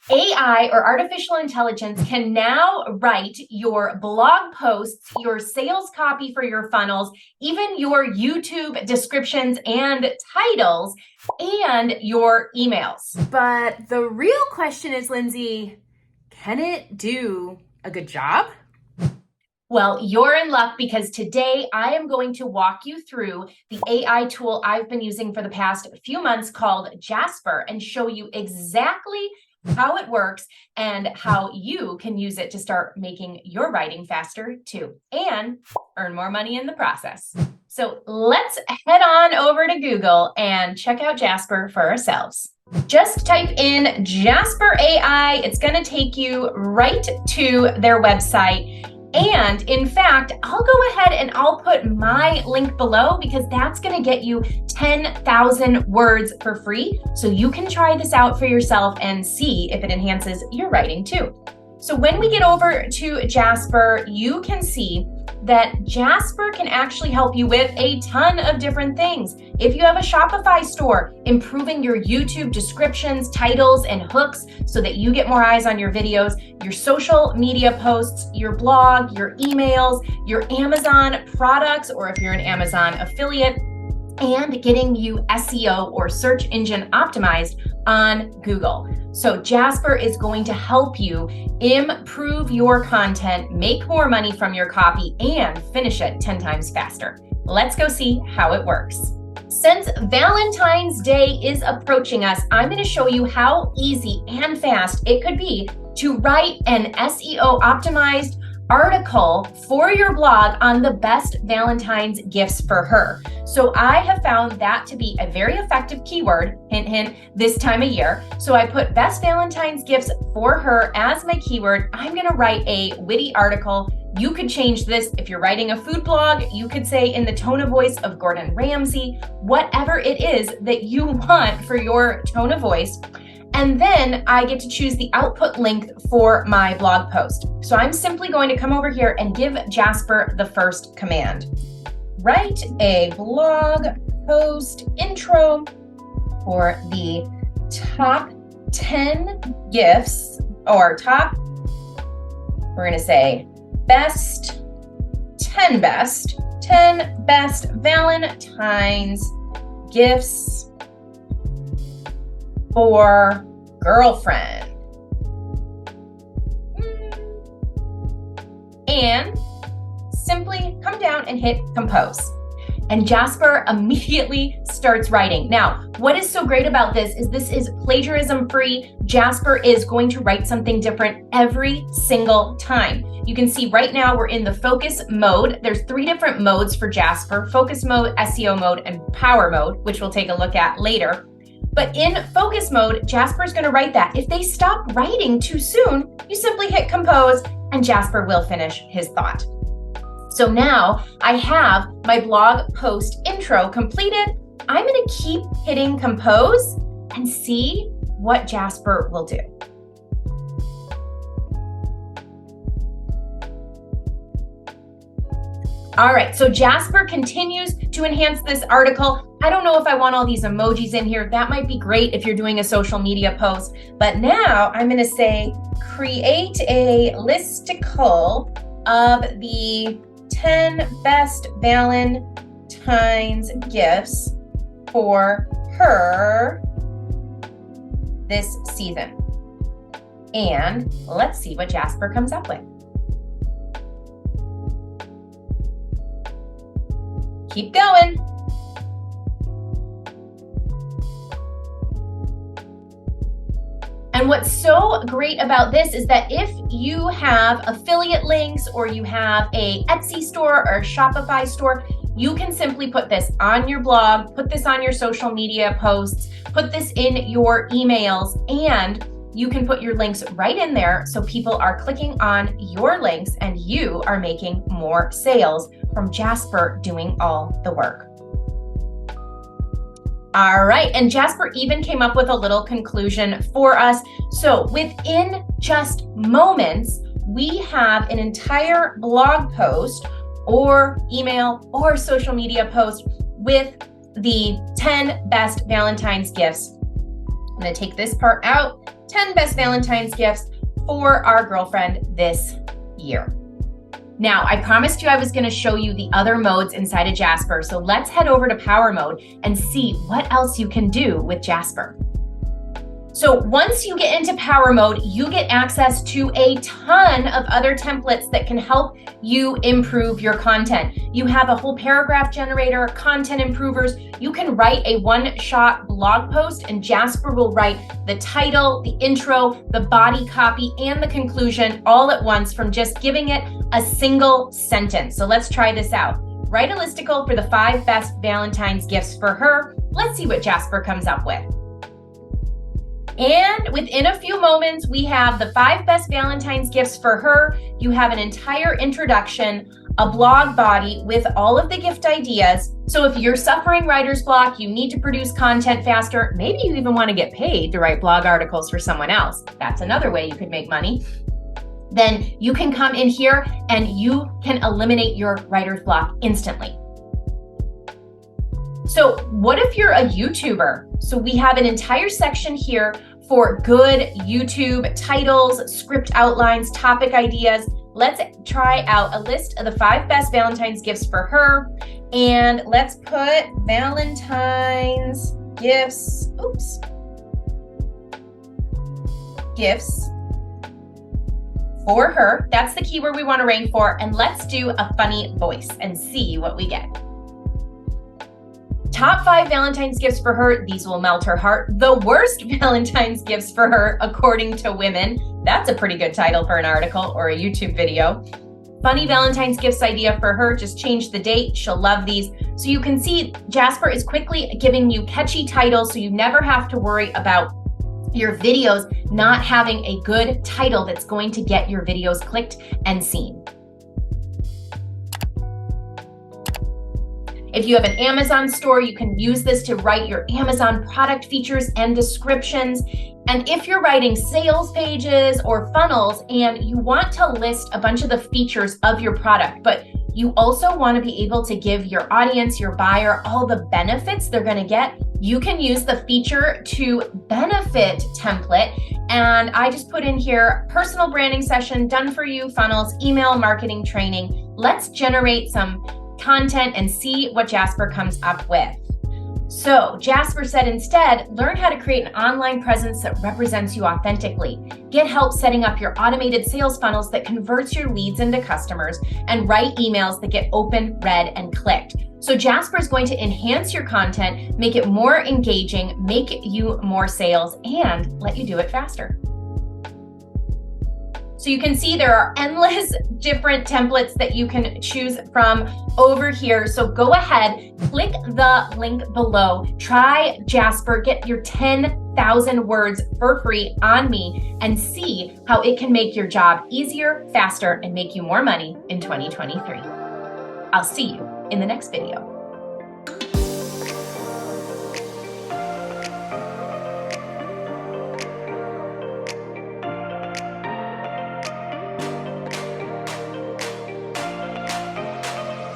AI or artificial intelligence can now write your blog posts, your sales copy for your funnels, even your YouTube descriptions and titles, and your emails. But the real question is, Lindsay, can it do a good job? Well, you're in luck because today I am going to walk you through the AI tool I've been using for the past few months called Jasper and show you exactly how it works and how you can use it to start making your writing faster too and earn more money in the process. So let's head on over to Google and check out Jasper for ourselves. Just type in Jasper AI. It's going to take you right to their website. And in fact, I'll go ahead and I'll put my link below because that's going to get you 10,000 words for free. So you can try this out for yourself and see if it enhances your writing too. So when we get over to Jasper, you can see that Jasper can actually help you with a ton of different things. If you have a Shopify store, improving your YouTube descriptions, titles, and hooks so that you get more eyes on your videos, your social media posts, your blog, your emails, your Amazon products, or if you're an Amazon affiliate, and getting you SEO or search engine optimized on Google. So Jasper is going to help you improve your content, make more money from your copy, and finish it 10 times faster. Let's go see how it works. Since Valentine's Day is approaching us, I'm going to show you how easy and fast it could be to write an SEO optimized article for your blog on the best Valentine's gifts for her. So I have found that to be a very effective keyword, hint, hint, this time of year. So I put best Valentine's gifts for her as my keyword. I'm going to write a witty article. You could change this if you're writing a food blog. You could say in the tone of voice of Gordon Ramsay, whatever it is that you want for your tone of voice. And then I get to choose the output length for my blog post. So I'm simply going to come over here and give Jasper the first command. Write a blog post intro for the top 10 gifts, or top, we're going to say best 10 best Valentine's gifts for girlfriend. And simply come down and hit compose. And Jasper immediately starts writing. Now, what is so great about this is plagiarism free. Jasper is going to write something different every single time. You can see right now we're in the focus mode. There's 3 different modes for Jasper: focus mode, SEO mode, and power mode, which we'll take a look at later. But in focus mode, Jasper's going to write that. If they stop writing too soon, you simply hit compose and Jasper will finish his thought. So now I have my blog post intro completed. I'm going to keep hitting compose and see what Jasper will do. All right, so Jasper continues to enhance this article. I don't know if I want all these emojis in here. That might be great if you're doing a social media post. But now I'm going to say, create a listicle of the 10 best Valentine's gifts for her this season. And let's see what Jasper comes up with. Keep going. And what's so great about this is that if you have affiliate links or you have a Etsy store or a Shopify store, you can simply put this on your blog, put this on your social media posts, put this in your emails, and you can put your links right in there so people are clicking on your links and you are making more sales from Jasper doing all the work. All right, and Jasper even came up with a little conclusion for us. So within just moments, we have an entire blog post or email or social media post with the 10 best Valentine's gifts. I'm gonna take this part out, 10 best Valentine's gifts for our girlfriend this year. Now, I promised you I was going to show you the other modes inside of Jasper, so let's head over to Power Mode and see what else you can do with Jasper. So once you get into Power Mode, you get access to a ton of other templates that can help you improve your content. You have a whole paragraph generator, content improvers. You can write a one-shot blog post and Jasper will write the title, the intro, the body copy, and the conclusion all at once from just giving it a single sentence. So let's try this out. Write a listicle for the 5 best Valentine's gifts for her. Let's see what Jasper comes up with. And within a few moments, we have the 5 best Valentine's gifts for her. You have an entire introduction, a blog body with all of the gift ideas. So if you're suffering writer's block, you need to produce content faster, maybe you even want to get paid to write blog articles for someone else. That's another way you could make money. Then you can come in here and you can eliminate your writer's block instantly. So what if you're a YouTuber? So we have an entire section here for good YouTube titles, script outlines, topic ideas. Let's try out a list of the 5 best Valentine's gifts for her. And let's put Valentine's gifts, gifts for her. That's the keyword we want to rank for. And let's do a funny voice and see what we get. Top 5 Valentine's gifts for her. These will melt her heart. The worst Valentine's gifts for her, according to women. That's a pretty good title for an article or a YouTube video. Funny Valentine's gifts idea for her. Just change the date. She'll love these. So you can see Jasper is quickly giving you catchy titles so you never have to worry about your videos not having a good title that's going to get your videos clicked and seen. If you have an Amazon store, you can use this to write your Amazon product features and descriptions. And if you're writing sales pages or funnels and you want to list a bunch of the features of your product, but you also want to be able to give your audience, your buyer, all the benefits they're going to get, you can use the feature to benefit template. And I just put in here, personal branding session, done for you, funnels, email marketing training. Let's generate some content and see what Jasper comes up with. So Jasper said instead, learn how to create an online presence that represents you authentically. Get help setting up your automated sales funnels that converts your leads into customers and write emails that get open, read, and clicked. So Jasper is going to enhance your content, make it more engaging, make you more sales, and let you do it faster. So you can see there are endless different templates that you can choose from over here. So go ahead, click the link below, try Jasper, get your 10,000 words for free on me and see how it can make your job easier, faster, and make you more money in 2023. I'll see you in the next video.